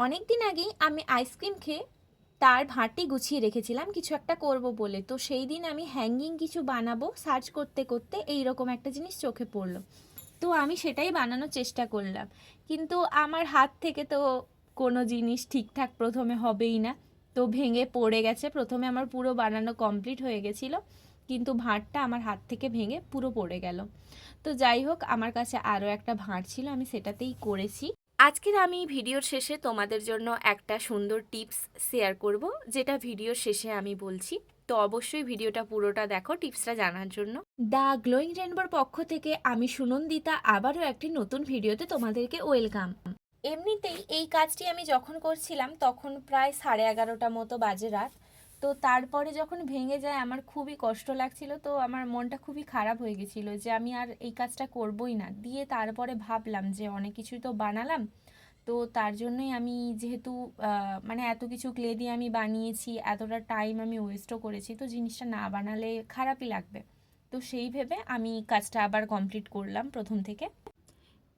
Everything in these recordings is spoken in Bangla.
অনেক দিন আগেই আমি আইসক্রিম খেয়ে তার ভাঁড়টি গুছিয়ে রেখেছিলাম কিছু একটা করব বলে। তো সেই দিন আমি হ্যাঙ্গিং কিছু বানাবো সার্চ করতে করতে এইরকম একটা জিনিস চোখে পড়লো। তো আমি সেটাই বানানোর চেষ্টা করলাম, কিন্তু আমার হাত থেকে তো কোনো জিনিস ঠিকঠাক প্রথমে হবেই না। তো ভেঙে পড়ে গেছে। প্রথমে আমার পুরো বানানো কমপ্লিট হয়ে গেছিলো, কিন্তু ভাঁড়টা আমার হাত থেকে ভেঙে পুরো পড়ে গেল। তো যাই হোক, আমার কাছে আরও একটা ভাঁড় ছিল, আমি সেটাতেই করেছি। আজকের আমি ভিডিওর শেষে তোমাদের জন্য একটা সুন্দর টিপস শেয়ার করব, যেটা ভিডিওর শেষে আমি বলছি। তো অবশ্যই ভিডিওটা পুরোটা দেখো টিপসটা জানার জন্য। দ্য গ্লোয়িং রেনবোর পক্ষ থেকে আমি সুনন্দিতা আবারও একটি নতুন ভিডিওতে তোমাদেরকে ওয়েলকাম। এমনিতেই এই কাজটি আমি যখন করছিলাম তখন প্রায় 11:30 মতো বাজে রাত। তো তারপরে যখন ভেঙে যায় আমার খুবই কষ্ট লাগছিল, তো আমার মনটা খুবই খারাপ হয়ে গেছিলো যে আমি আর এই কাজটা করবই না। দিয়ে তারপরে ভাবলাম যে অনেক কিছুই তো বানালাম, তো তার জন্যই আমি যেহেতু মানে এত কিছু ক্লে দিয়ে আমি বানিয়েছি, এতটা টাইম আমি ওয়েস্টও করেছি, তো জিনিসটা না বানালে খারাপই লাগবে। তো সেই ভেবে আমি কাজটা আবার কমপ্লিট করলাম প্রথম থেকে।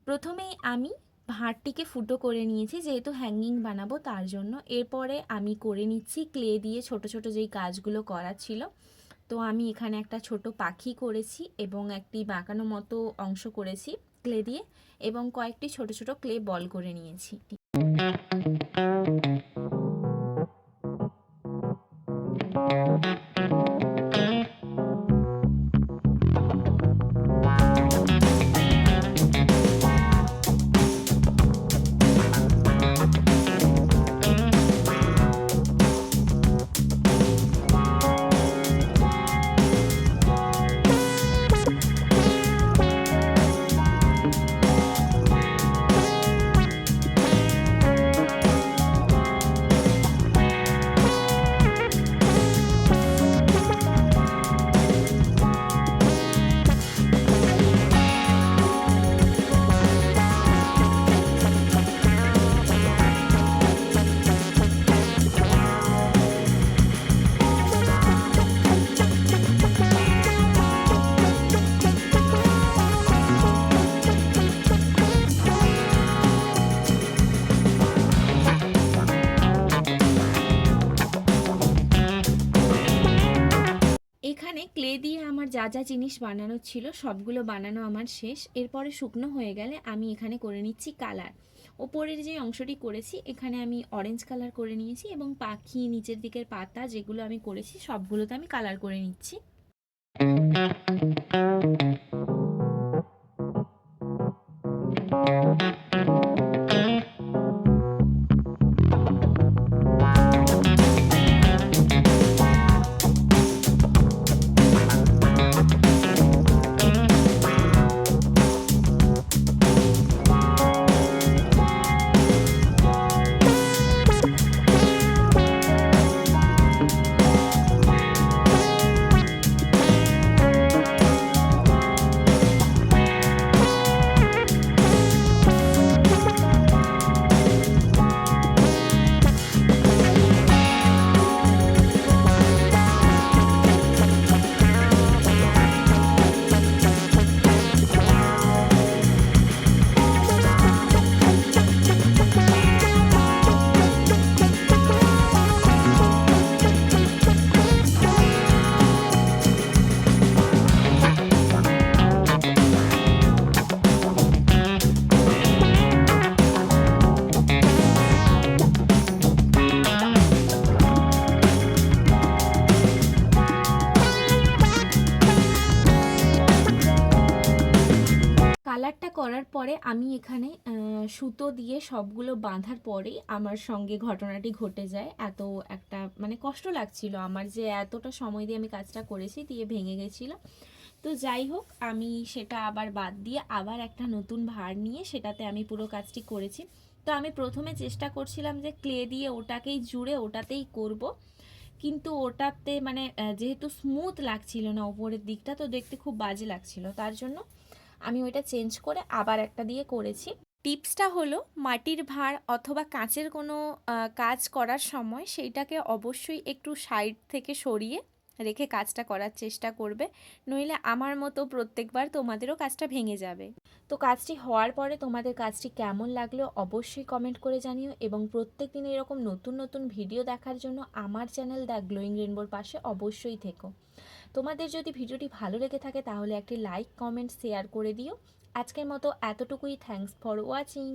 প্রথমেই আমি ভাঁড়টিকে ফুটো করে নিয়েছি, যেহেতু হ্যাঙ্গিং বানাবো তার জন্য। এরপরে আমি করে নিচ্ছি ক্লে দিয়ে ছোট ছোট যেই কাজগুলো করার ছিল। তো আমি এখানে একটা ছোট পাখি করেছি এবং একটি বাঁকানো মতো অংশ করেছি ক্লে দিয়ে, এবং কয়েকটি ছোট ছোট ক্লে বল করে নিয়েছি। এখানে ক্লে দিয়ে আমার যা যা জিনিস বানানো ছিল সবগুলো বানানো আমার শেষ। এরপরে শুকনো হয়ে গেলে আমি এখানে করে নিচ্ছি কালার। ওপরের যে অংশটি করেছি এখানে আমি অরেঞ্জ কালার করে নিয়েছি, এবং পাখি নিচের দিকের পাতা যেগুলো আমি করেছি সবগুলোতে আমি কালার করে নিচ্ছি। কালারটা করার পরে আমি এখানে সুতো দিয়ে সবগুলো বাঁধার পরেই আমার সঙ্গে ঘটনাটি ঘটে যায়। এত একটা মানে কষ্ট লাগছিল আমার যে এতটা সময় দিয়ে আমি কাজটা করেছি, দিয়ে ভেঙে গেছিলো। তো যাই হোক, আমি সেটা আবার বাদ দিয়ে আবার একটা নতুন ভাঁড় নিয়ে সেটাতে আমি পুরো কাজটি করেছি। তো আমি প্রথমে চেষ্টা করছিলাম যে ক্লে দিয়ে ওটাকেই জুড়ে ওটাতেই করব, কিন্তু ওটাতে মানে যেহেতু স্মুথ লাগছিল না ওপরের দিকটা, তো দেখতে খুব বাজে লাগছিল, তার জন্য আমি ওইটা চেঞ্জ করে আবার একটা দিয়ে করেছি। টিপসটা হলো, মাটির ভাঁড় অথবা কাঁচের কোনো কাজ করার সময় সেইটাকে অবশ্যই একটু সাইড থেকে সরিয়ে রেখে কাজটা করার চেষ্টা করবে, নইলে আমার মতো প্রত্যেকবার তোমাদেরও কাজটা ভেঙে যাবে। তো কাজটি হওয়ার পরে তোমাদের কাজটি কেমন লাগলো অবশ্যই কমেন্ট করে জানিও, এবং প্রত্যেক দিন এরকম নতুন নতুন ভিডিও দেখার জন্য আমার চ্যানেল দ্য গ্লোয়িং রেনবোর পাশে অবশ্যই থেকো। তোমাদের যদি ভিডিওটি ভালো লেগে থাকে তাহলে একটি লাইক, কমেন্ট, শেয়ার করে দিও। আজকের মতো এতটুকুই। Thanks for watching.